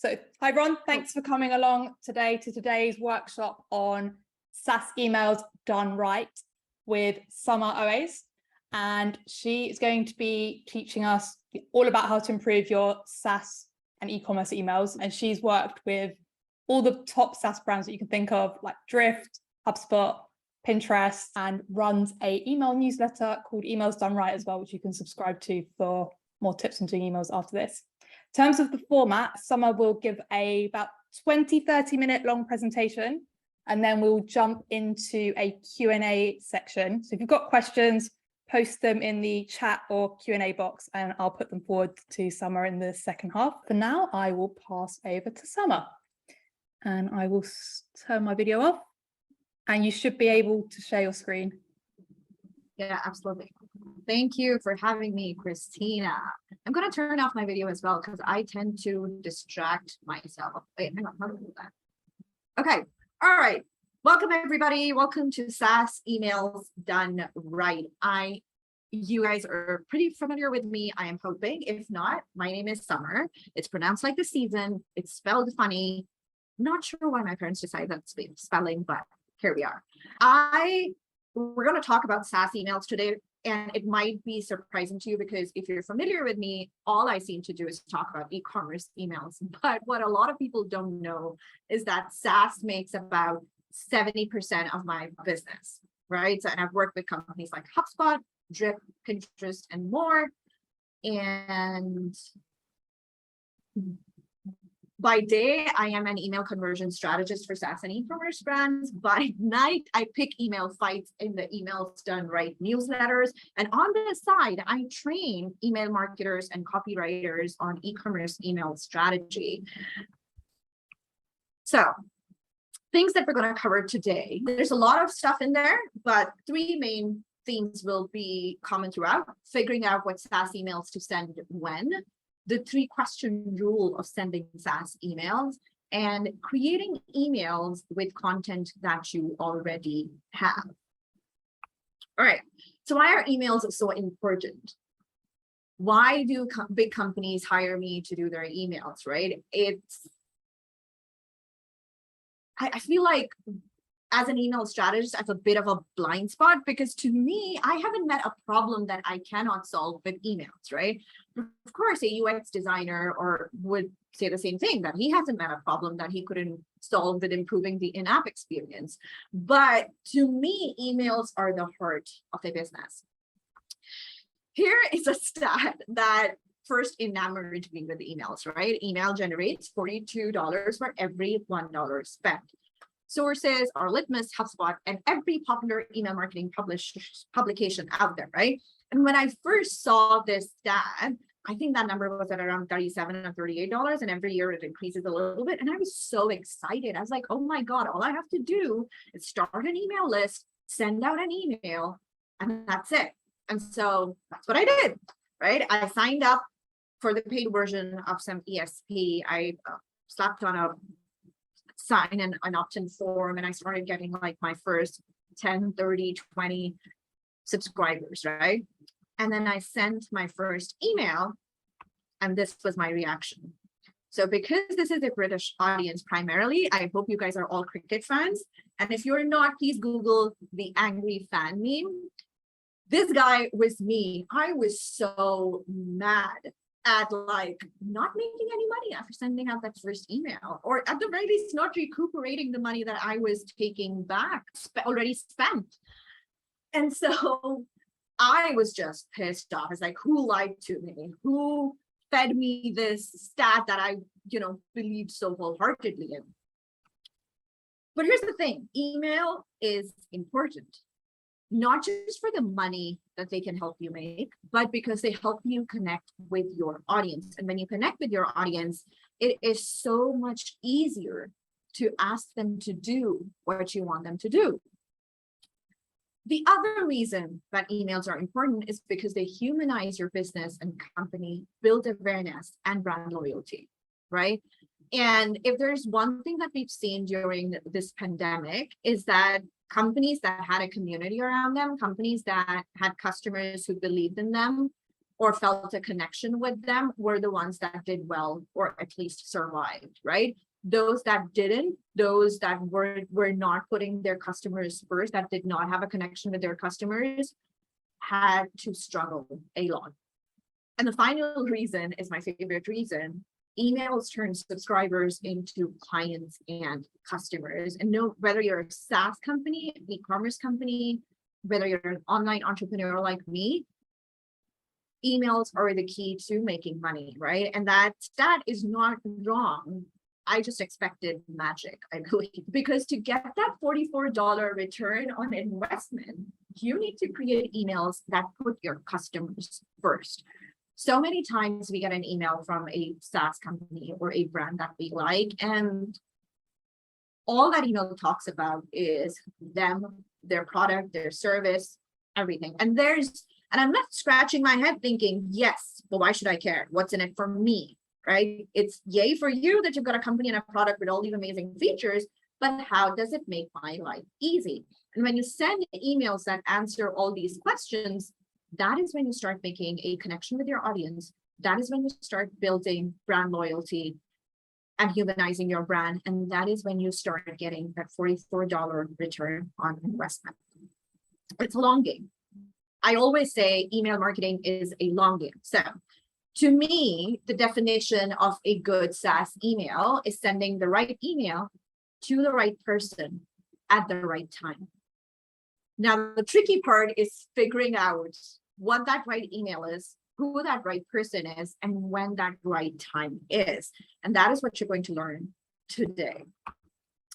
So, hi Ron, thanks for coming along today to today's workshop on SaaS emails done right with Samar Owais. And she is going to be teaching us all about how to improve your SaaS and e-commerce emails. And she's worked with all the top SaaS brands that you can think of, like Drift, HubSpot, Pinterest, and runs a email newsletter called Emails Done Right as well, which you can subscribe to for more tips on doing emails after this. In terms of the format, Samar will give about 20-30 minute long presentation, and then we'll jump into a Q&A section. So if you've got questions, post them in the chat or Q&A box, and I'll put them forward to Samar in the second half. For now, I will pass over to Samar, and I will turn my video off, and you should be able to share your screen. Yeah, absolutely. Thank you for having me, Christina. I'm going to turn off my video as well because I tend to distract myself. Wait, hang on, how do I do that? Okay, all right. Welcome, everybody. Welcome to SaaS Emails Done Right. You guys are pretty familiar with me, I am hoping. If not, my name is Samar. It's pronounced like the season. It's spelled funny. Not sure why my parents decided that's spelling, but here we are. We're going to talk about SaaS emails today, and it might be surprising to you because if you're familiar with me, all I seem to do is talk about e-commerce emails. But what a lot of people don't know is that SaaS makes about 70% of my business, right? So, and I've worked with companies like HubSpot, Drift, Pinterest, and more. And by day, I am an email conversion strategist for SaaS and e-commerce brands. By night, I pick email fights in the Emails Done Right newsletters. And on the side, I train email marketers and copywriters on e-commerce email strategy. So, things that we're going to cover today. There's a lot of stuff in there, but three main themes will be common throughout: figuring out what SaaS emails to send when, the 3-question rule of sending SaaS emails, and creating emails with content that you already have. All right, so why are emails so important? Why do big companies hire me to do their emails, right? I feel like as an email strategist, I have a bit of a blind spot because to me, I haven't met a problem that I cannot solve with emails, right? Of course, a UX designer would say the same thing, that he hasn't met a problem that he couldn't solve with improving the in-app experience. But to me, emails are the heart of a business. Here is a stat that first enamored me with emails, right? Email generates $42 for every $1 spent. Sources are Litmus, HubSpot, and every popular email marketing publication out there, right? And when I first saw this stat, I think that number was at around $37 or $38, and every year it increases a little bit. And I was so excited. I was like, oh my God, all I have to do is start an email list, send out an email, and that's it. And so that's what I did, right? I signed up for the paid version of some ESP. I slapped on a sign an opt-in form, and I started getting like my first 10, 30, 20 subscribers, right? And then I sent my first email, and this was my reaction. So because this is a British audience primarily, I hope you guys are all cricket fans. And if you're not, please Google the angry fan meme. This guy was me. I was so mad at like not making any money after sending out that first email, or at the very least not recuperating the money that I was taking back, already spent. And so I was just pissed off. It's like, who lied to me? Who fed me this stat that I, believed so wholeheartedly in? But here's the thing, email is important, not just for the money that they can help you make, but because they help you connect with your audience. And when you connect with your audience, it is so much easier to ask them to do what you want them to do. The other reason that emails are important is because they humanize your business and company, build awareness and brand loyalty, right? And if there's one thing that we've seen during this pandemic is that companies that had a community around them, companies that had customers who believed in them, or felt a connection with them were the ones that did well, or at least survived, right? Those that didn't, those that were not putting their customers first, that did not have a connection with their customers, had to struggle a lot. And the final reason is my favorite reason. Emails turn subscribers into clients and customers. And no, whether you're a SaaS company, an e-commerce company, whether you're an online entrepreneur like me, emails are the key to making money, right? And that stat is not wrong. I just expected magic, I believe, because to get that $44 return on investment, you need to create emails that put your customers first. So many times we get an email from a SaaS company or a brand that we like, and all that email talks about is them, their product, their service, everything. And I'm left scratching my head thinking, yes, but why should I care? What's in it for me, right? It's yay for you that you've got a company and a product with all these amazing features, but how does it make my life easy? And when you send emails that answer all these questions, that is when you start making a connection with your audience. That is when you start building brand loyalty and humanizing your brand. And that is when you start getting that $44 return on investment. It's a long game. I always say email marketing is a long game. So to me, the definition of a good SaaS email is sending the right email to the right person at the right time. Now, the tricky part is figuring out what that right email is, who that right person is, and when that right time is. And that is what you're going to learn today.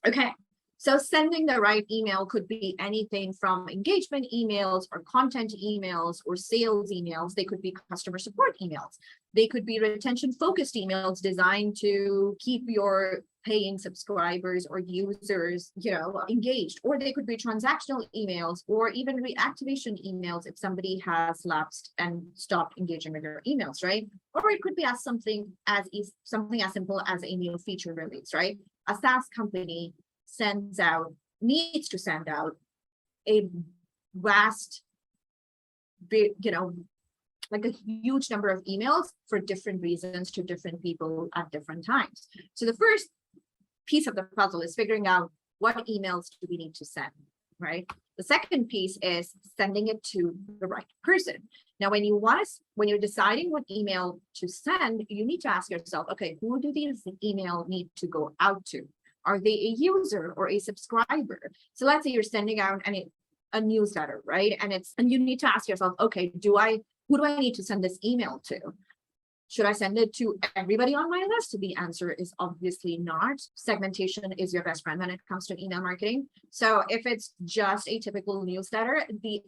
Okay, so sending the right email could be anything from engagement emails or content emails or sales emails. They could be customer support emails. They could be retention focused emails designed to keep your paying subscribers or users, engaged, or they could be transactional emails or even reactivation emails if somebody has lapsed and stopped engaging with your emails, right? Or it could be something as simple as a new feature release, right? A SaaS company needs to send out a vast, like a huge number of emails for different reasons to different people at different times. So the first piece of the puzzle is figuring out what emails do we need to send, right? The second piece is sending it to the right person. Now, when you're deciding what email to send, you need to ask yourself, okay, who do these emails need to go out to? Are they a user or a subscriber? So let's say you're sending out a newsletter, right? And you need to ask yourself, okay, who do I need to send this email to? Should I send it to everybody on my list? The answer is obviously not. Segmentation is your best friend when it comes to email marketing. So if it's just a typical newsletter, the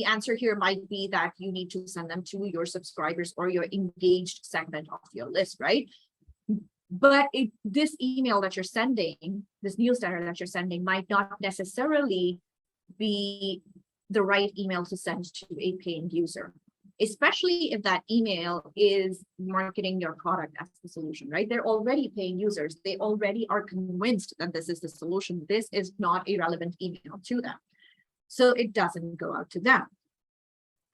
answer here might be that you need to send them to your subscribers or your engaged segment of your list, right? But this email that you're sending, this newsletter that you're sending, might not necessarily be the right email to send to a paying user, especially if that email is marketing your product as the solution, right? They're already paying users. They already are convinced that this is the solution. This is not a relevant email to them. So it doesn't go out to them.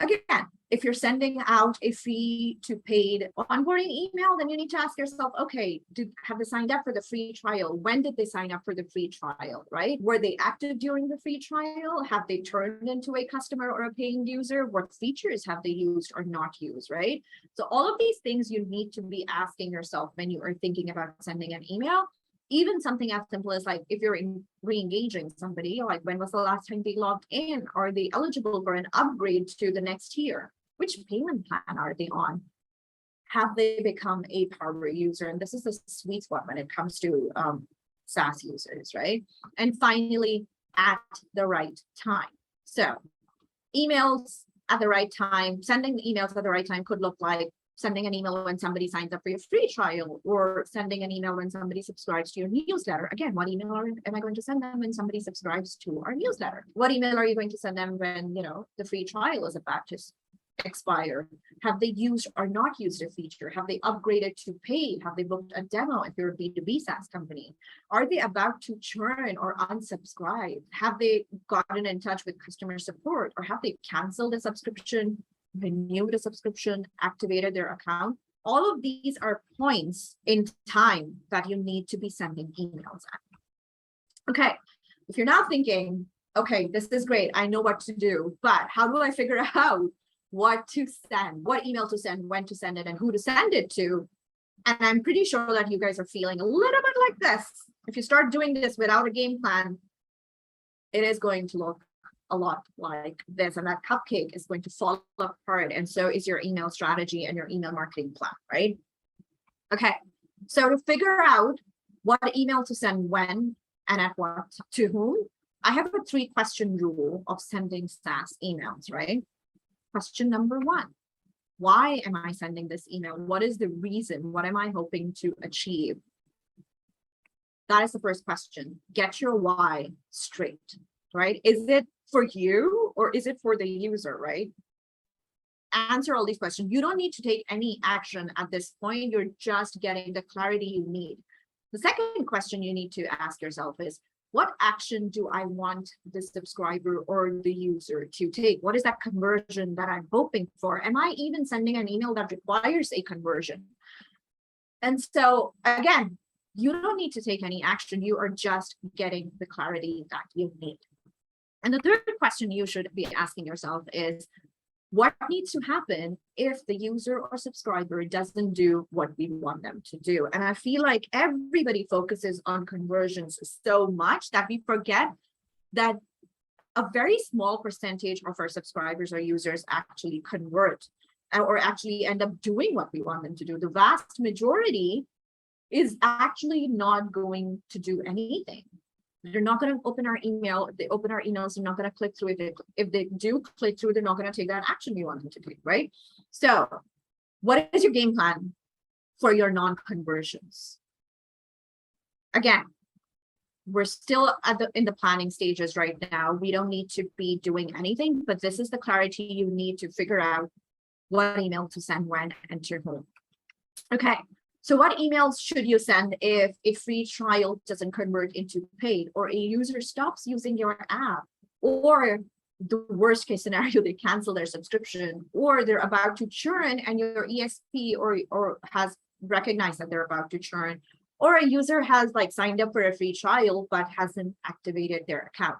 Again, if you're sending out a free to paid onboarding email, then you need to ask yourself, okay, have they signed up for the free trial? When did they sign up for the free trial, right? Were they active during the free trial? Have they turned into a customer or a paying user? What features have they used or not used, right? So all of these things you need to be asking yourself when you are thinking about sending an email. Even something as simple as like if you're re-engaging somebody, like when was the last time they logged in? Are they eligible for an upgrade to the next tier? Which payment plan are they on? Have they become a power user? And this is the sweet spot when it comes to SaaS users, right? And finally, at the right time. So emails at the right time, sending the emails at the right time could look like sending an email when somebody signs up for your free trial, or sending an email when somebody subscribes to your newsletter. Again, what email am I going to send them when somebody subscribes to our newsletter? What email are you going to send them when the free trial is about to expire? Have they used or not used a feature? Have they upgraded to paid? Have they booked a demo if you're a B2B SaaS company? Are they about to churn or unsubscribe? Have they gotten in touch with customer support, or have they canceled a subscription renewed a subscription, activated their account. All of these are points in time that you need to be sending emails at. Okay, if you're now thinking, okay, this is great, I know what to do, but how do I figure out what to send, what email to send, when to send it, and who to send it to? And I'm pretty sure that you guys are feeling a little bit like this. If you start doing this without a game plan, it is going to look a lot like this, and that cupcake is going to fall apart, and so is your email strategy and your email marketing plan, right? Okay, so to figure out what email to send when and at what to whom, I have a 3-question rule of sending SaaS emails, right? Question number 1, why am I sending this email? What is the reason? What am I hoping to achieve? That is the first question. Get your why straight, right? Is it for you or is it for the user, right? Answer all these questions. You don't need to take any action at this point. You're just getting the clarity you need. The second question you need to ask yourself is, what action do I want the subscriber or the user to take? What is that conversion that I'm hoping for? Am I even sending an email that requires a conversion? And so again, you don't need to take any action. You are just getting the clarity that you need. And the third question you should be asking yourself is, what needs to happen if the user or subscriber doesn't do what we want them to do? And I feel like everybody focuses on conversions so much that we forget that a very small percentage of our subscribers or users actually convert or actually end up doing what we want them to do. The vast majority is actually not going to do anything. They're not going to open our email. If they open our emails, they're not going to click through it. If they do click through, they're not going to take that action we want them to do, right? So what is your game plan for your non-conversions? Again, we're still in the planning stages right now. We don't need to be doing anything, but this is the clarity you need to figure out what email to send when and to whom. Okay. So what emails should you send if a free trial doesn't convert into paid, or a user stops using your app, or the worst case scenario, they cancel their subscription, or they're about to churn and your ESP or has recognized that they're about to churn, or a user has like signed up for a free trial but hasn't activated their account?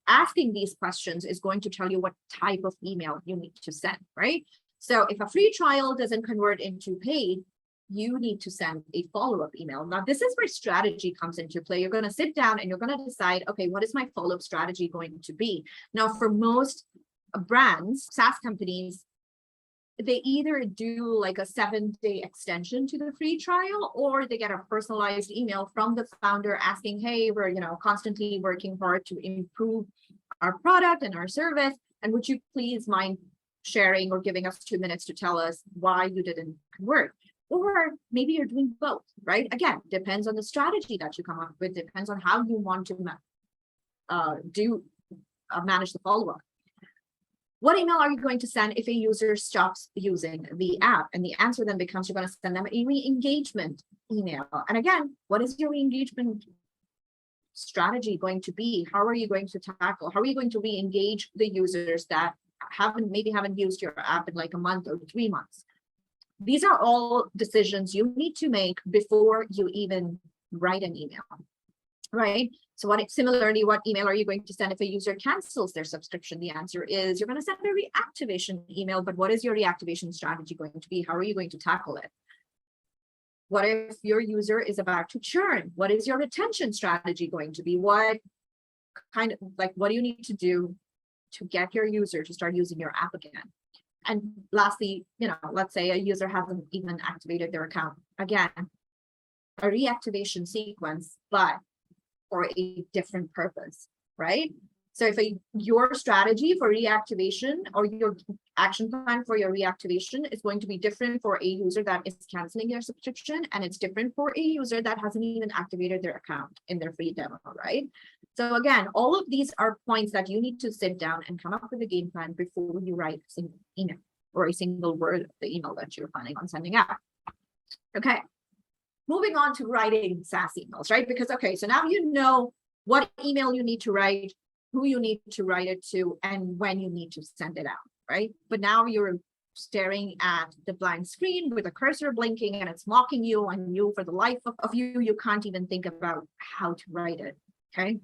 Asking these questions is going to tell you what type of email you need to send, right? So if a free trial doesn't convert into paid, you need to send a follow-up email. Now, this is where strategy comes into play. You're going to sit down and you're going to decide, okay, what is my follow-up strategy going to be? Now, for most brands, SaaS companies, they either do like a 7-day extension to the free trial, or they get a personalized email from the founder asking, hey, we're constantly working hard to improve our product and our service, and would you please mind sharing or giving us 2 minutes to tell us why you didn't convert? Or maybe you're doing both, right? Again, depends on the strategy that you come up with, depends on how you want to manage the follow-up. What email are you going to send if a user stops using the app? And the answer then becomes, you're going to send them a re-engagement email. And again, what is your re-engagement strategy going to be? How are you going to tackle? How are you going to re-engage the users that maybe haven't used your app in like a month or 3 months? These are all decisions you need to make before you even write an email, right? So similarly, what email are you going to send if a user cancels their subscription? The answer is you're going to send a reactivation email, but what is your reactivation strategy going to be? How are you going to tackle it? What if your user is about to churn? What is your retention strategy going to be? What do you need to do to get your user to start using your app again? And lastly, let's say a user hasn't even activated their account. Again, a reactivation sequence, but for a different purpose, right? So if your strategy for reactivation or your action plan for your reactivation is going to be different for a user that is canceling their subscription, and it's different for a user that hasn't even activated their account in their free demo, right? So again, all of these are points that you need to sit down and come up with a game plan before you write a single email or a single word of the email that you're planning on sending out. Okay, moving on to writing SaaS emails, right? Because, okay, so now you know what email you need to write, who you need to write it to, and when you need to send it out, right? But now you're staring at the blank screen with a cursor blinking and it's mocking you, and you, for the life of you, you can't even think about how to write it. Okay.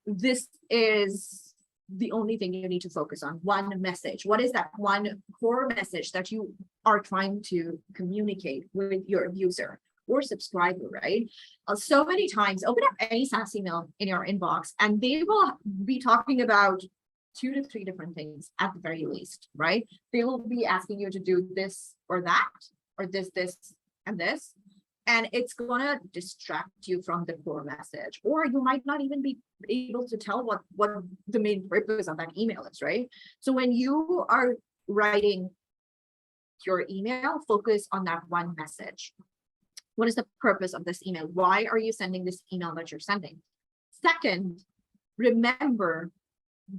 This is the only thing you need to focus on. One message. What is that one core message that you are trying to communicate with your user or subscriber, right? So many times, open up any SaaS email in your inbox and they will be talking about 2 to 3 different things at the very least, right? They will be asking you to do this or that, or this, and this. And it's gonna distract you from the core message, or you might not even be able to tell what the main purpose of that email is, right? So when you are writing your email, focus on that one message. What is the purpose of this email? Why are you sending this email that you're sending? Second, remember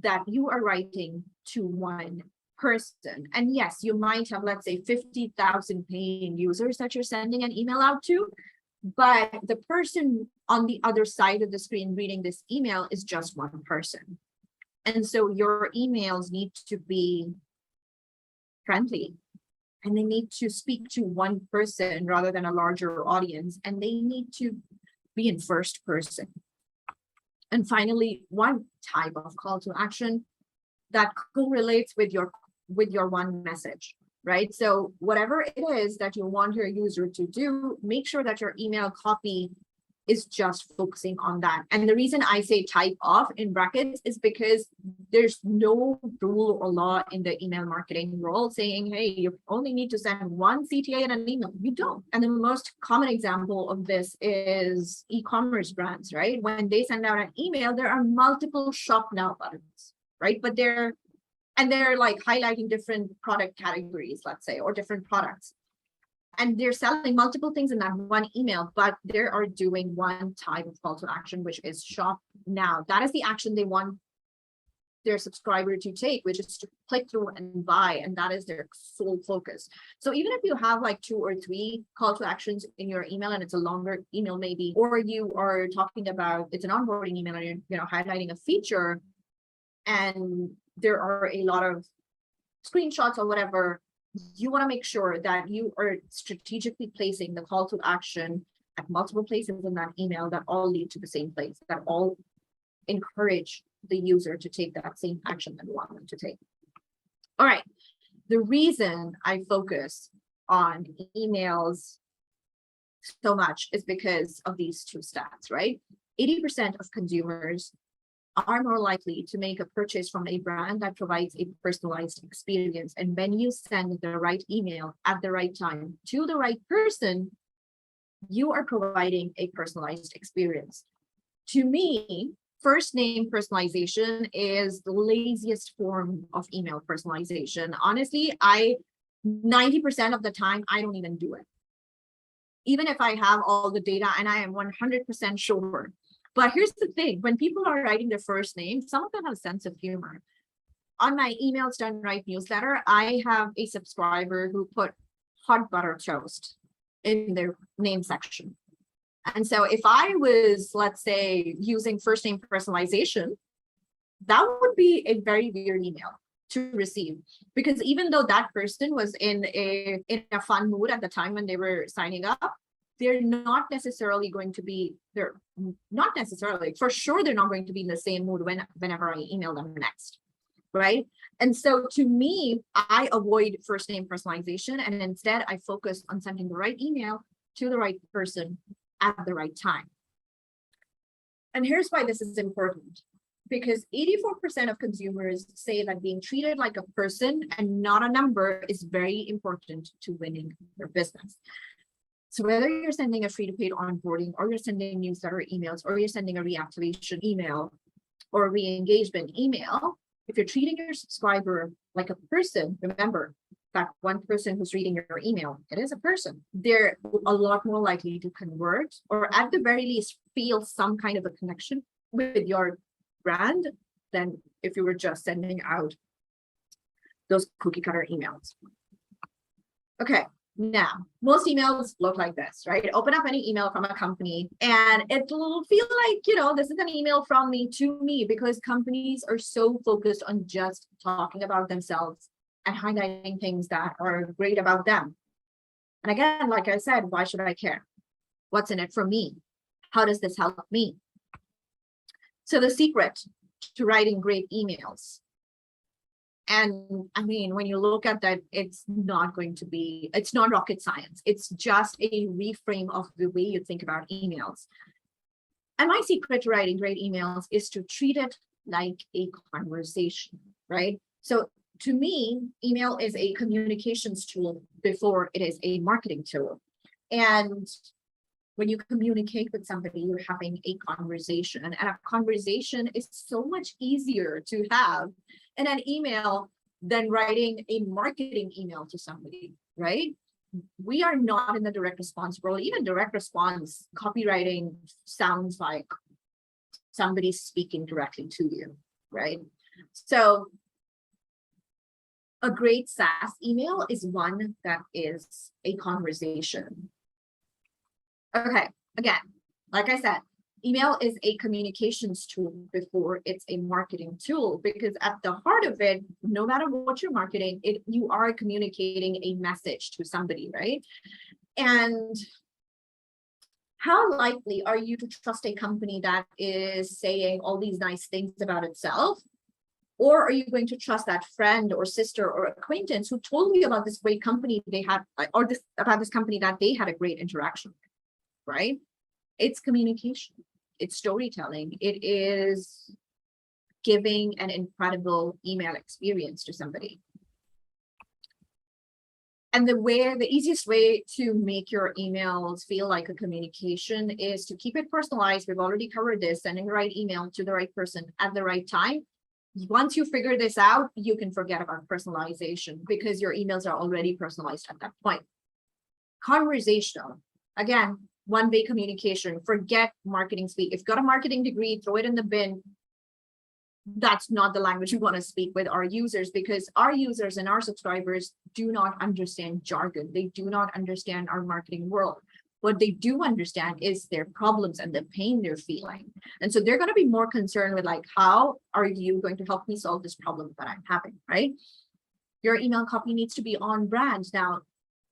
that you are writing to one person. And yes, you might have, let's say, 50,000 paying users that you're sending an email out to, but the person on the other side of the screen reading this email is just one person. And so your emails need to be friendly, and they need to speak to one person rather than a larger audience, and they need to be in first person. And finally, one type of call to action that correlates with your one message, right? So whatever it is that you want your user to do, make sure that your email copy is just focusing on that. And the reason I say type of in brackets is because there's no rule or law in the email marketing world saying, hey, you only need to send one CTA in an email. You don't. And the most common example of this is e-commerce brands, right? When they send out an email, there are multiple shop now buttons, right? But they're like highlighting different product categories, let's say, or different products. And they're selling multiple things in that one email, but they are doing one type of call to action, which is shop now. That is the action they want their subscriber to take, which is to click through and buy. And that is their sole focus. So even if you have like 2 or 3 call to actions in your email, and it's a longer email maybe, or you are talking about, it's an onboarding email and you're highlighting a feature, and there are a lot of screenshots or whatever, you want to make sure that you are strategically placing the call to action at multiple places in that email that all lead to the same place, that all encourage the user to take that same action that you want them to take. All right. The reason I focus on emails so much is because of these 2 stats, right? 80% of consumers are more likely to make a purchase from a brand that provides a personalized experience. And when you send the right email at the right time to the right person, you are providing a personalized experience. To me, first name personalization is the laziest form of email personalization. Honestly, 90% of the time, I don't even do it. Even if I have all the data and I am 100% sure. But here's the thing, when people are writing their first name, some of them have a sense of humor. On my Emails Done Right newsletter, I have a subscriber who put hot butter toast in their name section. And so if I was, let's say, using first name personalization, that would be a very weird email to receive, because even though that person was in a fun mood at the time when they were signing up, they're not necessarily going to be, for sure they're not going to be in the same mood whenever I email them next, right? And so to me, I avoid first name personalization, and instead I focus on sending the right email to the right person at the right time. And here's why this is important, because 84% of consumers say that being treated like a person and not a number is very important to winning their business. So whether you're sending a free to paid onboarding, or you're sending newsletter emails, or you're sending a reactivation email or a re-engagement email, if you're treating your subscriber like a person, remember that one person who's reading your email, it is a person. They're a lot more likely to convert, or at the very least feel some kind of a connection with your brand than if you were just sending out those cookie cutter emails. Okay. Now, most emails look like this, right? Open up any email from a company and it'll feel like, this is an email from me to me, because companies are so focused on just talking about themselves and highlighting things that are great about them. And again, like I said, why should I care? What's in it for me? How does this help me? So the secret to writing great emails. And I mean, when you look at that, it's not rocket science. It's just a reframe of the way you think about emails. And my secret to writing great emails is to treat it like a conversation, right? So to me, email is a communications tool before it is a marketing tool. And when you communicate with somebody, you're having a conversation, and a conversation is so much easier to have in an email than writing a marketing email to somebody, right? We are not in the direct response world. Even direct response copywriting sounds like somebody speaking directly to you, right? So a great SaaS email is one that is a conversation. Okay, again, like I said, email is a communications tool before it's a marketing tool, because at the heart of it, no matter what you're marketing, you are communicating a message to somebody, right? And how likely are you to trust a company that is saying all these nice things about itself? Or are you going to trust that friend or sister or acquaintance who told you about this great company they had, or about this company that they had a great interaction with? Right? It's communication, it's storytelling, it is giving an incredible email experience to somebody. And the easiest way to make your emails feel like a communication is to keep it personalized. We've already covered this, sending the right email to the right person at the right time. Once you figure this out, you can forget about personalization because your emails are already personalized at that point. Conversational, again, one-way communication. Forget marketing speak. If you've got a marketing degree, throw it in the bin. That's not the language we want to speak with our users, because our users and our subscribers do not understand jargon. They do not understand our marketing world. What they do understand is their problems and the pain they're feeling. And so they're going to be more concerned with, like, how are you going to help me solve this problem that I'm having, right? Your email copy needs to be on brand. Now,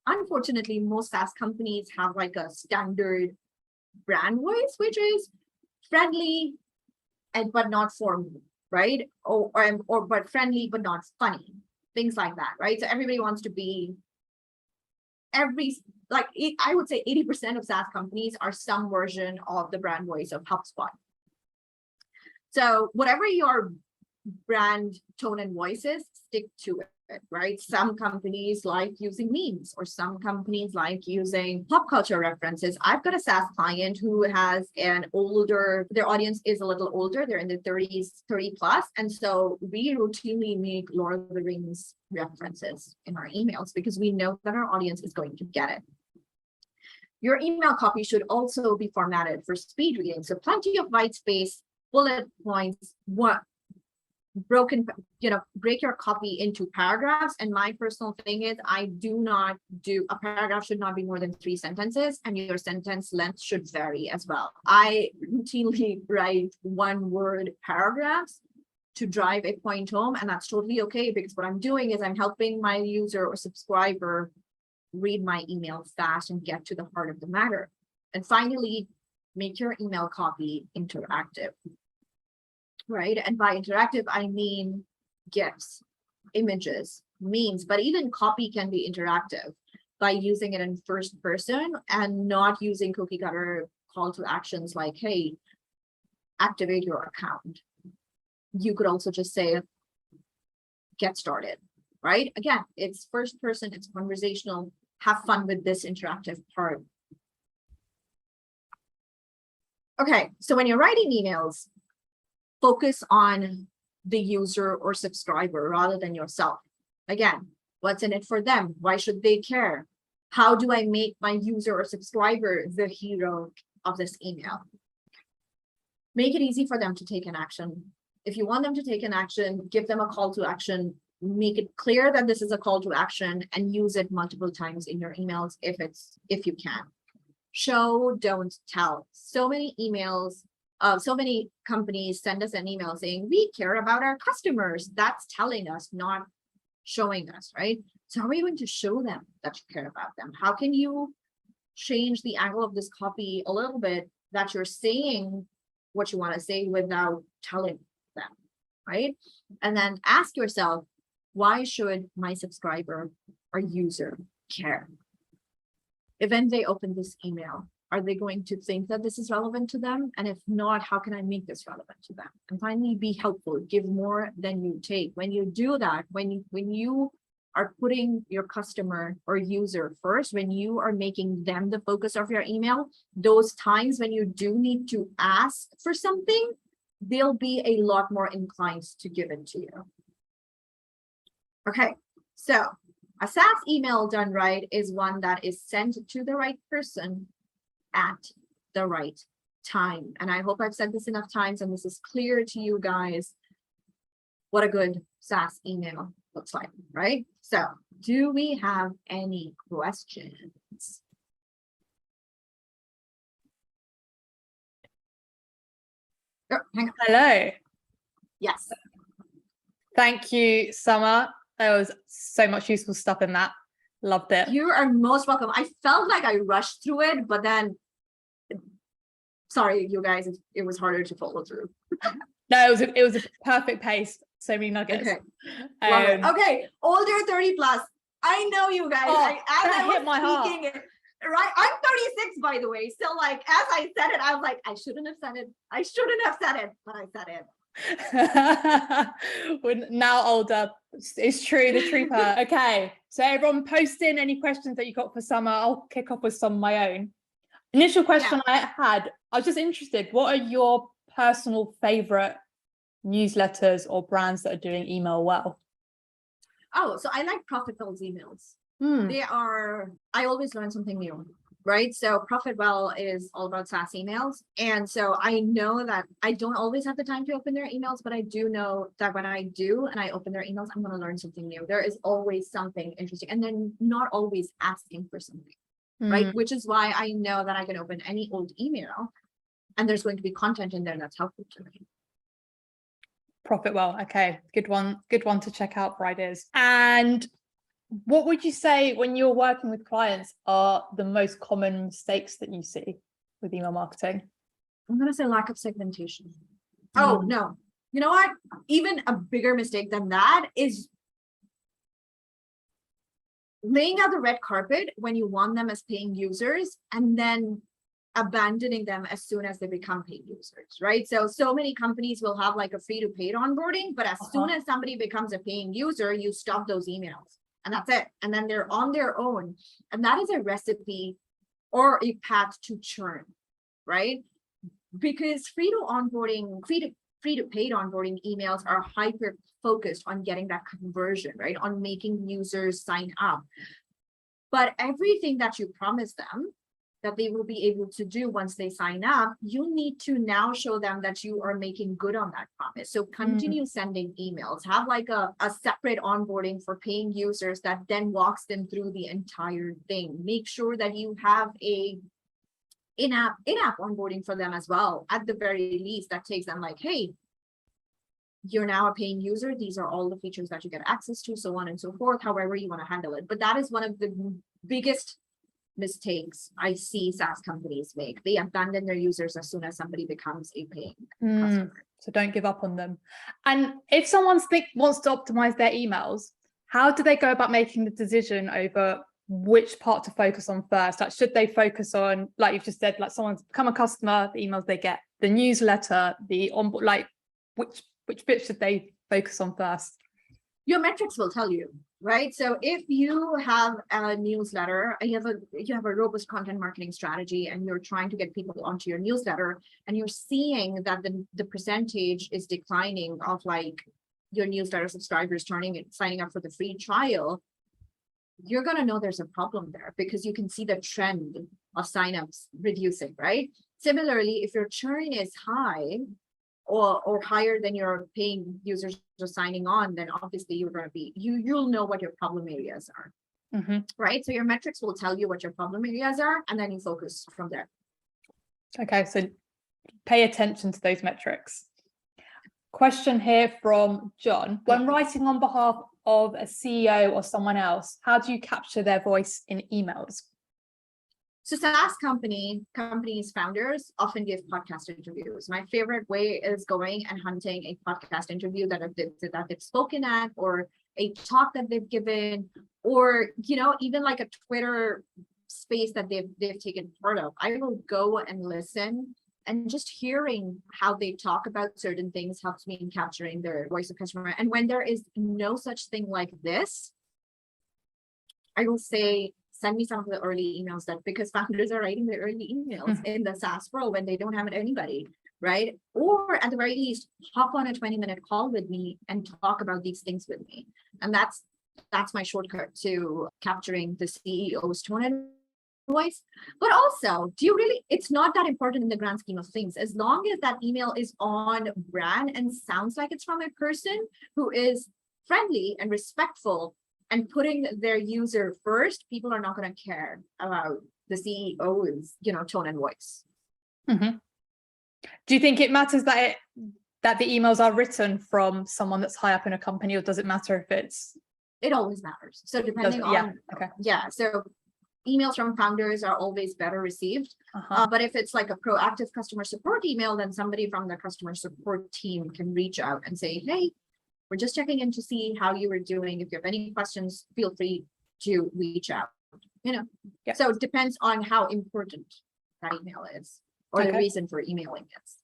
unfortunately, most SaaS companies have like a standard brand voice, which is friendly but not formal, right? Or but friendly but not funny, things like that, right? So everybody wants to be I would say 80% of SaaS companies are some version of the brand voice of HubSpot. So whatever your brand tone and voice is, stick to it, right? Some companies like using memes, or some companies like using pop culture references. I've got a SaaS client who has their audience is a little older, they're in their 30s, 30 plus. And so we routinely make Lord of the Rings references in our emails because we know that our audience is going to get it. Your email copy should also be formatted for speed reading. So plenty of white space, bullet points, break your copy into paragraphs. And my personal thing is a paragraph should not be more than 3 sentences, and your sentence length should vary as well. I routinely write 1-word paragraphs to drive a point home, and that's totally okay, because what I'm doing is I'm helping my user or subscriber read my email fast and get to the heart of the matter. And finally, make your email copy interactive. Right? And by interactive, I mean GIFs, images, memes, but even copy can be interactive by using it in first person and not using cookie cutter call to actions like, hey, activate your account. You could also just say, get started, right? Again, it's first person, it's conversational. Have fun with this interactive part. Okay, so when you're writing emails, focus on the user or subscriber rather than yourself. Again, what's in it for them? Why should they care? How do I make my user or subscriber the hero of this email? Make it easy for them to take an action. If you want them to take an action, give them a call to action. Make it clear that this is a call to action and use it multiple times in your emails if you can. Show, don't tell. So many companies send us an email saying, we care about our customers. That's telling us, not showing us, right? So how are you going to show them that you care about them? How can you change the angle of this copy a little bit that you're saying what you want to say without telling them, right? And then ask yourself, why should my subscriber or user care? If when they open this email, are they going to think that this is relevant to them? And if not, how can I make this relevant to them? And finally, be helpful, give more than you take. When you do that, when you are putting your customer or user first, when you are making them the focus of your email, those times when you do need to ask for something, they'll be a lot more inclined to give it to you. Okay, so a SaaS email done right is one that is sent to the right person at the right time. And I hope I've said this enough times and this is clear to you guys what a good SaaS email looks like, right? So do we have any questions? Oh, hang on. Hello. Yes. Thank you, Samar. There was so much useful stuff in that. Loved it. You are most welcome. I felt like I rushed through it, but then, sorry, you guys, it was harder to follow through. No, it was a perfect pace. So many nuggets. Okay. Love it. Okay, older 30 plus. I know you guys. That hit my heart. Right, I'm 36, by the way. So, like, as I said it, I was like, I shouldn't have said it. I shouldn't have said it, but I said it. We're now older. It's true, the trooper. Okay, so everyone post in any questions that you got for Samar. I'll kick off with some of my own. Initial question I had, I was just interested, what are your personal favorite newsletters or brands that are doing email well? Oh, so I like Profitwell's emails. They are, I always learn something new, right? So Profitwell is all about SaaS emails. And so I know that I don't always have the time to open their emails, but I do know that when I do and I open their emails, I'm going to learn something new. There is always something interesting and then not always asking for something, right? Which is why I know that I can open any old email and there's going to be content in there that's helpful to me. Profitwell. Okay, good one to check out for ideas. And what would you say when you're working with clients are the most common mistakes that you see with email marketing? I'm going to say lack of segmentation. Oh, no. You know what? Even a bigger mistake than that is laying out the red carpet when you want them as paying users and then abandoning them as soon as they become paid users, right? So many companies will have like a free to paid onboarding, but as soon as somebody becomes a paying user, you stop those emails. And that's it. And then they're on their own. And that is a recipe or a path to churn, right? Because free to paid onboarding emails are hyper focused on getting that conversion, right? On making users sign up. But everything that you promise them that they will be able to do once they sign up, you need to now show them that you are making good on that promise. So continue sending emails, have like a separate onboarding for paying users that then walks them through the entire thing. Make sure that you have a in-app onboarding for them as well. At the very least, that takes them like, hey, you're now a paying user. These are all the features that you get access to, so on and so forth, however you want to handle it. But that is one of the biggest mistakes I see SaaS companies make. They abandon their users as soon as somebody becomes a paying customer. So don't give up on them. And if someone wants to optimize their emails, how do they go about making the decision over which part to focus on first? Like, should they focus on, like you've just said, like someone's become a customer, the emails they get, the newsletter, the onboard, like which bit should they focus on first? Your metrics will tell you, right? So if you have a newsletter, you have a robust content marketing strategy, and you're trying to get people onto your newsletter, and you're seeing that the percentage is declining of like your newsletter subscribers signing up for the free trial, you're going to know there's a problem there because you can see the trend of signups reducing, right? Similarly, if your churn is high or higher than your paying users are signing on, then obviously you're going to be, you'll know what your problem areas are, right? So your metrics will tell you what your problem areas are, and then you focus from there. Okay, so pay attention to those metrics. Question here from John. When writing on behalf of a CEO or someone else, how do you capture their voice in emails? So SaaS companies, founders often give podcast interviews. My favorite way is going and hunting a podcast interview that they've spoken at, or a talk that they've given, or even like a Twitter space that they've taken part of. I will go and listen, and just hearing how they talk about certain things helps me in capturing their voice of customer. And when there is no such thing like this, I will say, send me some of the early emails, that because founders are writing their early emails in the SaaS world when they don't have anybody, right? Or at the very least, hop on a 20-minute call with me and talk about these things with me. And that's my shortcut to capturing the CEO's tone and voice. But also, it's not that important in the grand scheme of things. As long as that email is on brand and sounds like it's from a person who is friendly and respectful and putting their user first, people are not going to care about the CEO's, tone and voice. Mm-hmm. Do you think it matters that the emails are written from someone that's high up in a company, or does it matter if it's? It always matters. So depending on, so emails from founders are always better received. But if it's like a proactive customer support email, then somebody from the customer support team can reach out and say, hey, we're just checking in to see how you were doing. If you have any questions, feel free to reach out. So it depends on how important that email is, or the reason for emailing is.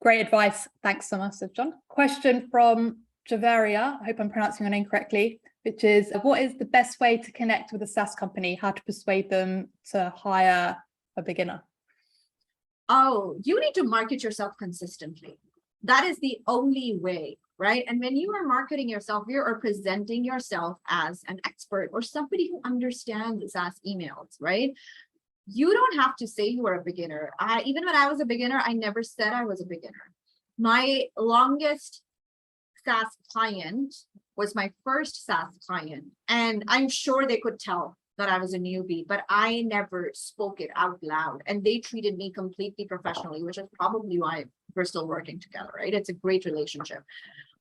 Great advice. Thanks so much, John. Question from Javaria, I hope I'm pronouncing your name correctly, which is, what is the best way to connect with a SaaS company? How to persuade them to hire a beginner? Oh, you need to market yourself consistently. That is the only way, right? And when you are marketing yourself, you are presenting yourself as an expert or somebody who understands SaaS emails, right? You don't have to say you are a beginner. Even when I was a beginner, I never said I was a beginner. My longest SaaS client was my first SaaS client, and I'm sure they could tell that I was a newbie, but I never spoke it out loud, and they treated me completely professionally, which is probably why we're still working together, right? It's a great relationship.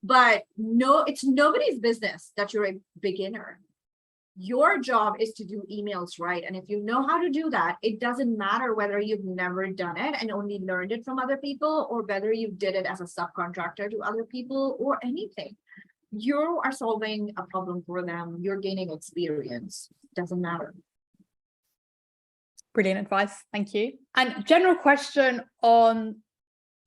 But no, it's nobody's business that you're a beginner. Your job is to do emails right. And if you know how to do that, it doesn't matter whether you've never done it and only learned it from other people, or whether you did it as a subcontractor to other people, or anything. You are solving a problem for them. You're gaining experience. Doesn't matter. Brilliant advice. Thank you. And general question on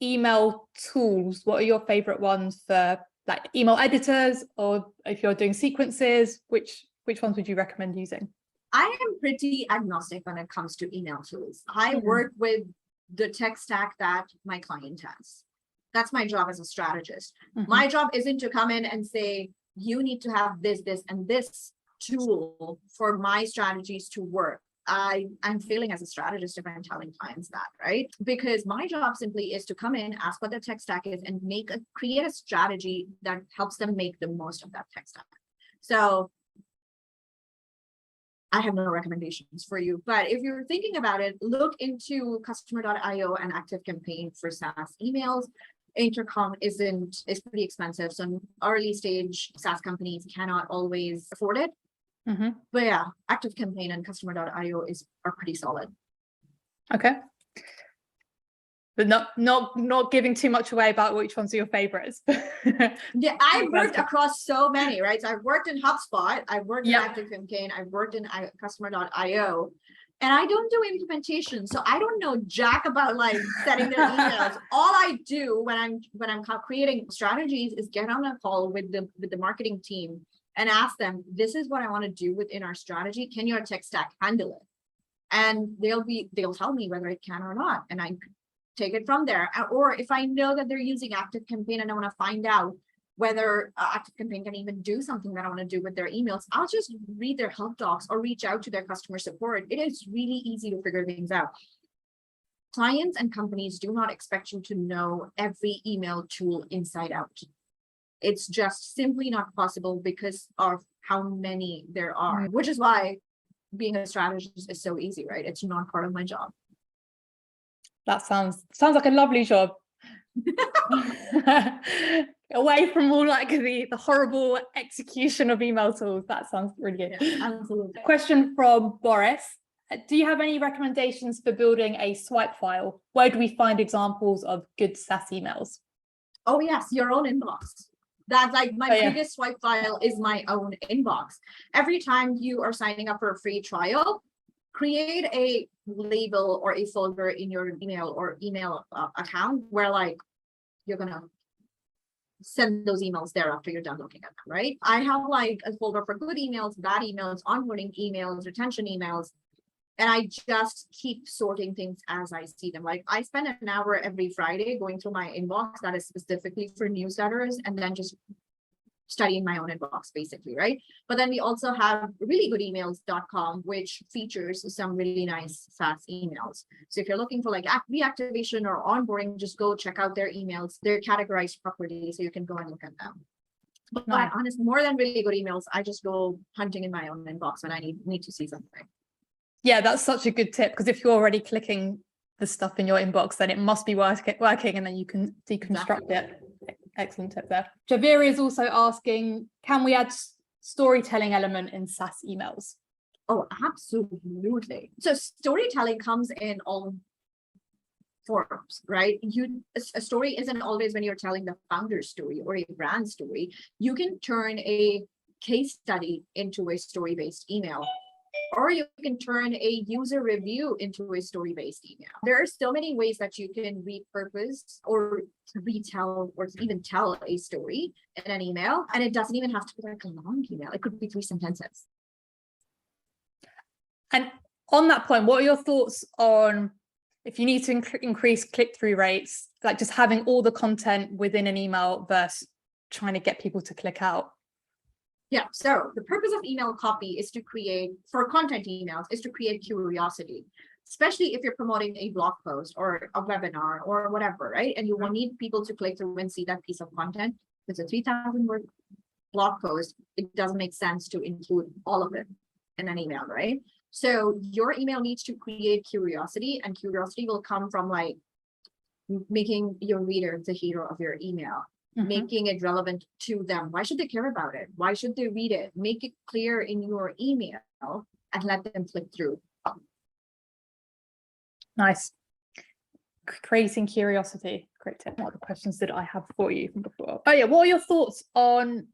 email tools. What are your favorite ones for like email editors, or if you're doing sequences, which ones would you recommend using? I am pretty agnostic when it comes to email tools. I work with the tech stack that my client has. That's my job as a strategist. My job isn't to come in and say, you need to have this, and this tool for my strategies to work. I'm failing as a strategist if I'm telling clients that, right? Because my job simply is to come in, ask what the tech stack is, and create a strategy that helps them make the most of that tech stack. So I have no recommendations for you, but if you're thinking about it, look into customer.io and ActiveCampaign for SaaS emails. Intercom is pretty expensive, so early stage SaaS companies cannot always afford it. But yeah, ActiveCampaign and customer.io are pretty solid. Okay. But not giving too much away about which ones are your favorites. Yeah, I've worked across so many, right? So I've worked in HubSpot, I've worked in ActiveCampaign, I've worked in customer.io, and I don't do implementation, so I don't know jack about like setting their emails. All I do when I'm creating strategies is get on a call with the marketing team and ask them, this is what I want to do within our strategy. Can your tech stack handle it? And they'll tell me whether it can or not, and I take it from there. Or if I know that they're using ActiveCampaign and I want to find out whether ActiveCampaign can even do something that I want to do with their emails, I'll just read their help docs or reach out to their customer support. It is really easy to figure things out. Clients and companies do not expect you to know every email tool inside out. It's just simply not possible because of how many there are, which is why being a strategist is so easy, right? It's not part of my job. That sounds like a lovely job. away from all like the horrible execution of email tools. That sounds really good. Yeah, absolutely. Question from Boris. Do you have any recommendations for building a swipe file? Where do we find examples of good SaaS emails? Oh yes, your own inbox. That's like my biggest swipe file is my own inbox. Every time you are signing up for a free trial, create a label or a folder in your email or email account where like you're gonna send those emails there after you're done looking at them, right? I have like a folder for good emails, bad emails, onboarding emails, retention emails, and I just keep sorting things as I see them. Like I spend an hour every Friday going through my inbox that is specifically for newsletters and then just studying my own inbox basically, right? But then we also have reallygoodemails.com, which features some really nice SaaS emails. So if you're looking for like reactivation or onboarding, just go check out their emails. They're categorized properly, so you can go and look at them. But honestly, more than really good emails, I just go hunting in my own inbox when I need to see something. Yeah, that's such a good tip, because if you're already clicking the stuff in your inbox, then it must be working, and then you can deconstruct it. Excellent tip there. Javiri is also asking, can we add storytelling element in SaaS emails? Oh, absolutely. So storytelling comes in all forms, right? A story isn't always when you're telling the founder's story or a brand story. You can turn a case study into a story-based email, or you can turn a user review into a story-based email. There are so many ways that you can repurpose or retell or even tell a story in an email. And it doesn't even have to be like a long email. It could be 3 sentences. And on that point, what are your thoughts on if you need to increase click-through rates, like just having all the content within an email versus trying to get people to click out? Yeah, so the purpose of email copy is to create, for content emails, is to create curiosity, especially if you're promoting a blog post or a webinar or whatever, right? And you will need people to click through and see that piece of content. It's a 3,000 word blog post. It doesn't make sense to include all of it in an email, right? So your email needs to create curiosity, and curiosity will come from like making your reader the hero of your email. Making it relevant to them. Why should they care about it? Why should they read it? Make it clear in your email and let them click through. Nice. Creating curiosity. Great tip. What are the questions that I have for you from before? Oh yeah, what are your thoughts on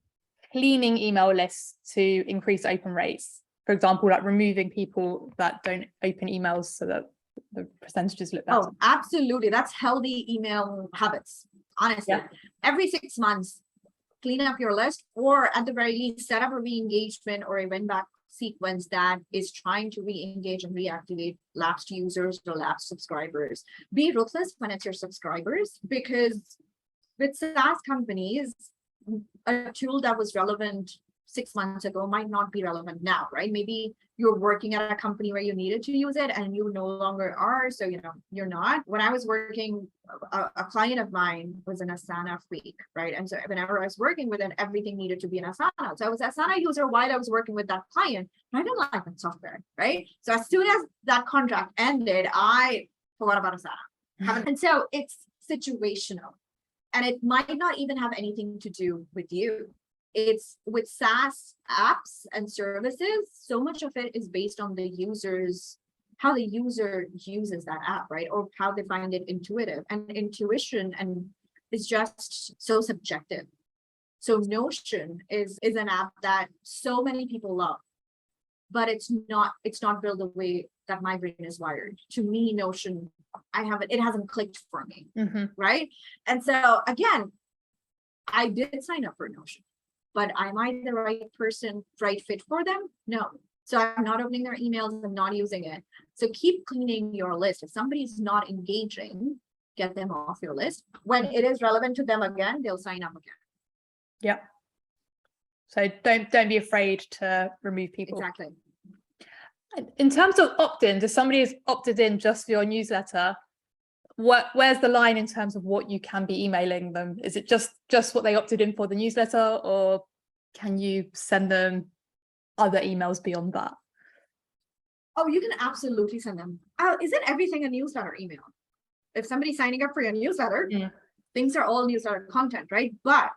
cleaning email lists to increase open rates? For example, like removing people that don't open emails so that the percentages look better. Oh, absolutely. That's healthy email habits. Honestly, every 6 months, clean up your list, or at the very least, set up a re-engagement or a win-back sequence that is trying to re-engage and reactivate lapsed users or lapsed subscribers. Be ruthless when it's your subscribers, because with SaaS companies, a tool that was relevant 6 months ago might not be relevant now, right? Maybe you're working at a company where you needed to use it and you no longer are, so you're not. When I was working, a client of mine was an Asana freak, right? And so whenever I was working with it, everything needed to be an Asana. So I was an Asana user while I was working with that client, and I didn't like that software, right? So as soon as that contract ended, I forgot about Asana. And so it's situational, and it might not even have anything to do with you. It's with SaaS apps and services, so much of it is based on the users, how the user uses that app, right? Or how they find it intuitive. And intuition is just so subjective. So Notion is an app that so many people love, but it's not built the way that my brain is wired. To me, Notion, it hasn't clicked for me, right? And so again, I did sign up for Notion. But am I the right person, right fit for them? No. So I'm not opening their emails, I'm not using it. So keep cleaning your list. If somebody's not engaging, get them off your list. When it is relevant to them again, they'll sign up again. Yeah. So don't be afraid to remove people. Exactly. In terms of opt-ins, if somebody has opted in just for your newsletter, where's the line in terms of what you can be emailing them? Is it just what they opted in for, the newsletter, or can you send them other emails beyond that? Oh, you can absolutely send them. Isn't everything a newsletter email? If somebody's signing up for your newsletter, things are all newsletter content, right? But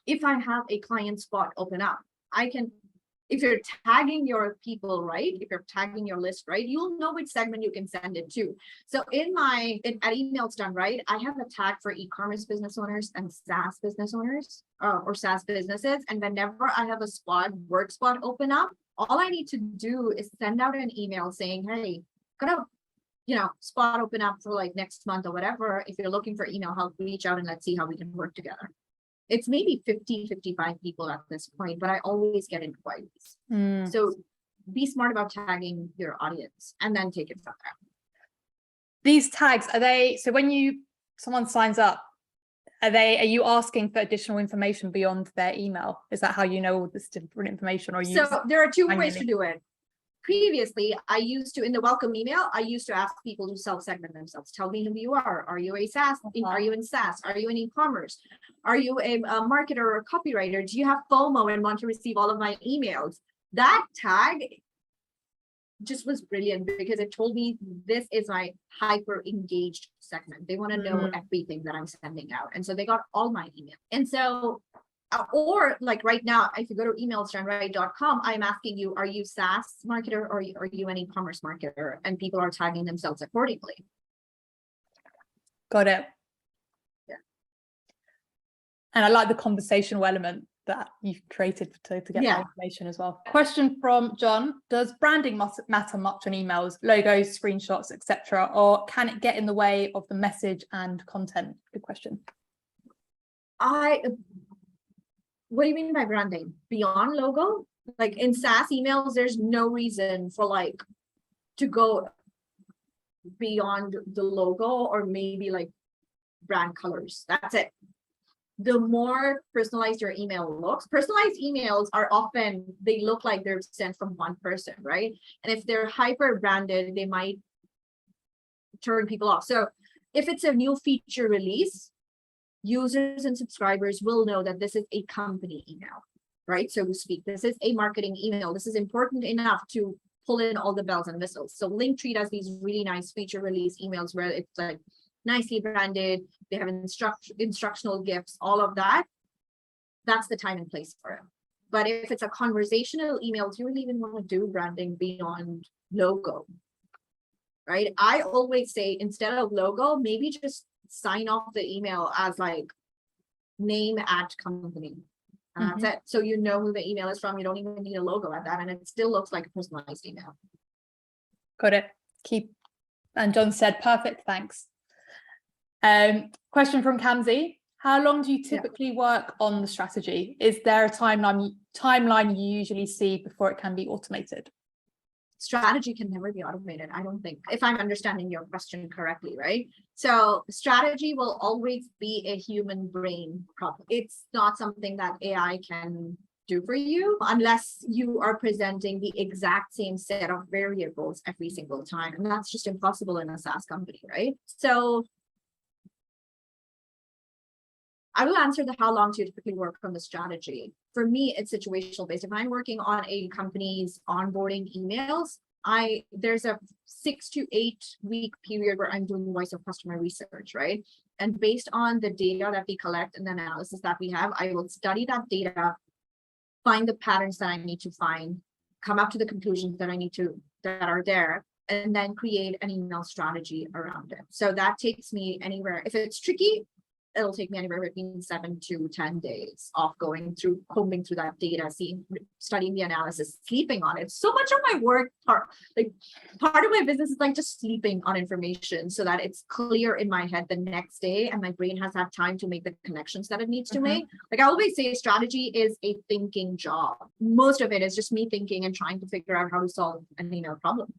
if I have a client spot open up, I can, if you're tagging your people right, if you're tagging your list right, you'll know which segment you can send it to. So at Emails Done Right, I have a tag for e-commerce business owners and SaaS business owners or SaaS businesses. And whenever I have a work spot open up, all I need to do is send out an email saying, hey, got a spot open up for like next month or whatever. If you're looking for email help, reach out and let's see how we can work together. It's maybe 50, 55 people at this point, but I always get inquiries. So be smart about tagging your audience and then take it from there. These tags, are they, so when someone signs up, are you asking for additional information beyond their email? Is that how you know all this different information? Or so there are two ways to do it. Previously, I used to, in the welcome email, I used to ask people to self-segment themselves. Tell me who you are. Are you a SaaS? Are you in SaaS? Are you in e-commerce? Are you a marketer or a copywriter? Do you have FOMO and want to receive all of my emails? That tag just was brilliant because it told me this is my hyper engaged segment. They want to know everything that I'm sending out. And so they got all my email. And so or like right now, if you go to emailsdoneright.com, I'm asking you, are you SaaS marketer or are you an e-commerce marketer? And people are tagging themselves accordingly. Got it. Yeah. And I like the conversational element that you've created to get that information as well. Question from John: does branding matter much on emails, logos, screenshots, etc., or can it get in the way of the message and content? Good question. What do you mean by branding? Beyond logo? Like in SaaS emails, there's no reason for like to go beyond the logo or maybe like brand colors. That's it. The more personalized your email looks, personalized emails are often, they look like they're sent from one person, right? And if they're hyper branded, they might turn people off. So if it's a new feature release, users and subscribers will know that this is a company email, right? So to speak, this is a marketing email. This is important enough to pull in all the bells and whistles. So Linktree does these really nice feature release emails where it's like nicely branded. They have instructional gifts, all of that. That's the time and place for it. But if it's a conversational email, do you really even want to do branding beyond logo, right? I always say instead of logo, maybe just sign off the email as like name at company. And that's it. So you know who the email is from. You don't even need a logo at that. And it still looks like a personalized email. Got it. And John said, perfect, thanks. Question from Kamzi: how long do you typically work on the strategy? Is there a timeline you usually see before it can be automated? Strategy can never be automated, I don't think, if I'm understanding your question correctly, right? So strategy will always be a human brain problem. It's not something that AI can do for you unless you are presenting the exact same set of variables every single time. And that's just impossible in a SaaS company, right? So I will answer the how long do you typically work on the strategy. For me, it's situational based. If I'm working on a company's onboarding emails, there's a 6 to 8 week period where I'm doing voice of customer research, right? And based on the data that we collect and the analysis that we have, I will study that data, find the patterns that I need to find, come up to the conclusions that that are there, and then create an email strategy around it. So that takes me anywhere. If it's tricky, it'll take me anywhere between 7 to 10 days of combing through that data, studying the analysis, sleeping on it. So much of my work, part of my business is like just sleeping on information so that it's clear in my head the next day and my brain has had time to make the connections that it needs to make. Like I always say, strategy is a thinking job. Most of it is just me thinking and trying to figure out how to solve an email problem.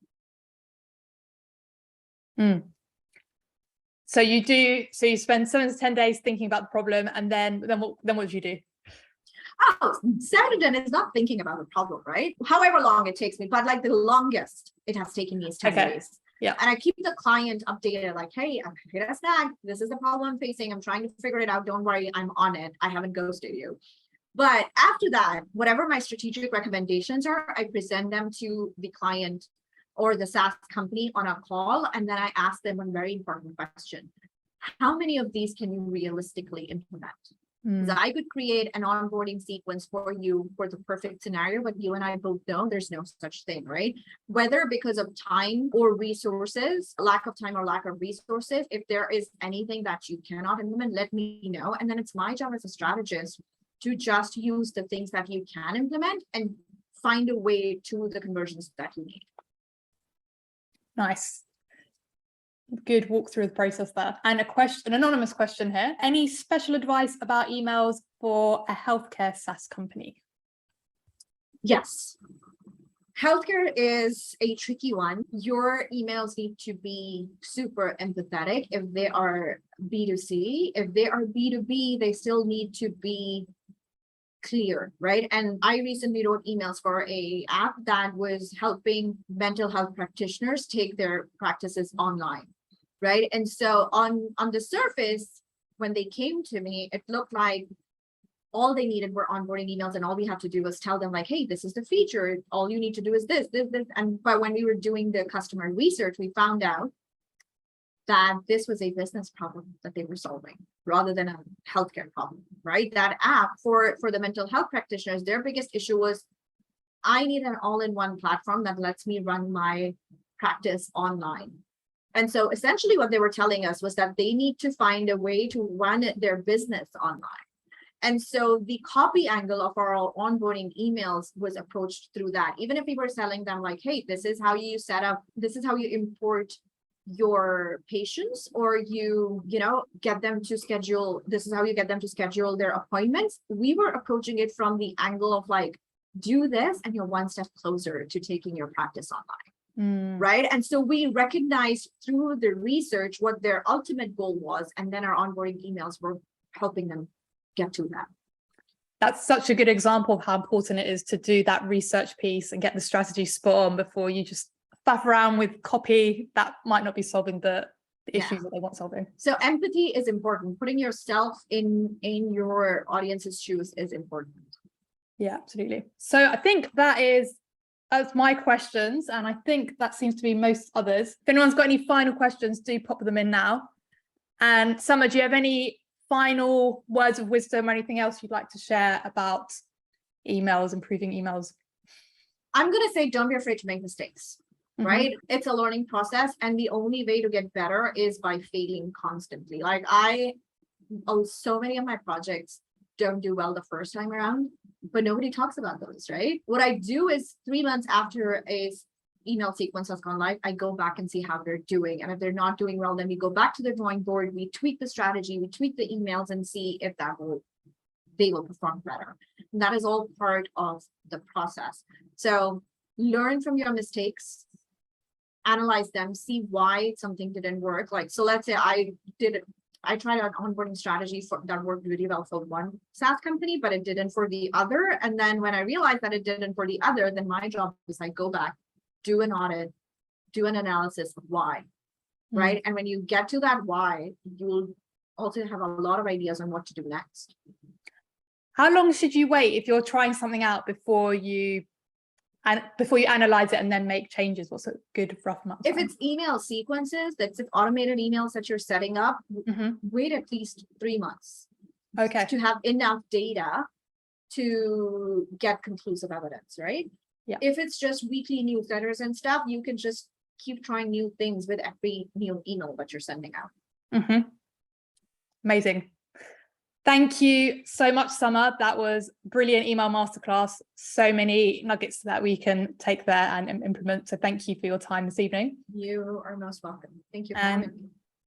So you spend 7 to 10 days thinking about the problem, and then what do you do? Oh, 7 to 10 is not thinking about the problem, right? However long it takes me, but like the longest it has taken me is 10 days. Yeah. And I keep the client updated, like, hey, I'm hit a snag. This is the problem I'm facing. I'm trying to figure it out. Don't worry, I'm on it. I haven't ghosted you. But after that, whatever my strategic recommendations are, I present them to the client or the SaaS company on a call. And then I ask them one very important question. How many of these can you realistically implement? Because I could create an onboarding sequence for you for the perfect scenario, but you and I both know there's no such thing, right? Whether because of time or resources, lack of time or lack of resources, if there is anything that you cannot implement, let me know. And then it's my job as a strategist to just use the things that you can implement and find a way to the conversions that you need. Nice. Good walk through the process there. And an anonymous question here. Any special advice about emails for a healthcare SaaS company? Yes. Healthcare is a tricky one. Your emails need to be super empathetic. If they are B2C, if they are B2B, they still need to be clear, right? And I recently wrote emails for a app that was helping mental health practitioners take their practices online, right? And so on the surface, when they came to me, it looked like all they needed were onboarding emails, and all we had to do was tell them like, hey, this is the feature. All you need to do is this. And but when we were doing the customer research, we found out that this was a business problem that they were solving rather than a healthcare problem, right? That app for the mental health practitioners, their biggest issue was, I need an all-in-one platform that lets me run my practice online. And so essentially what they were telling us was that they need to find a way to run their business online. And so the copy angle of our onboarding emails was approached through that. Even if we were selling them like, hey, this is how you set up, this is how you import your patients, or you get them to schedule, this is how you get them to schedule their appointments. We were approaching it from the angle of like, do this and you're one step closer to taking your practice online. Right. And so we recognized through the research what their ultimate goal was, and then our onboarding emails were helping them get to that. That's such a good example of how important it is to do that research piece and get the strategy spot on before you just faff around with copy that might not be solving the issues that they want solving. So empathy is important. Putting yourself in your audience's shoes is important. Yeah, absolutely. So I think that's my questions, and I think that seems to be most others. If anyone's got any final questions, do pop them in now. And Samar, do you have any final words of wisdom or anything else you'd like to share about emails, improving emails? I'm going to say, don't be afraid to make mistakes, right? It's a learning process, and the only way to get better is by failing constantly. Like so many of my projects don't do well the first time around, but nobody talks about those, right? What I do is 3 months after a email sequence has gone live, I go back and see how they're doing. And if they're not doing well, then we go back to the drawing board, we tweak the strategy, we tweak the emails and see if they will perform better. And that is all part of the process. So learn from your mistakes, analyze them, see why something didn't work. Like, so let's say I tried an onboarding strategy that worked really well for one SaaS company, but it didn't for the other. And then when I realized that it didn't for the other, then my job is I go back, do an audit, do an analysis of why, right? And when you get to that why, you'll also have a lot of ideas on what to do next. How long should you wait if you're trying something out before you analyze it and then make changes? What's a good rough amount of time? If it's email sequences, that's automated emails that you're setting up, wait at least 3 months. Okay. To have enough data to get conclusive evidence, right? Yeah. If it's just weekly newsletters and stuff, you can just keep trying new things with every new email that you're sending out. Amazing. Thank you so much, Samar. That was brilliant email masterclass. So many nuggets that we can take there and implement. So thank you for your time this evening. You are most welcome. Thank you for having me.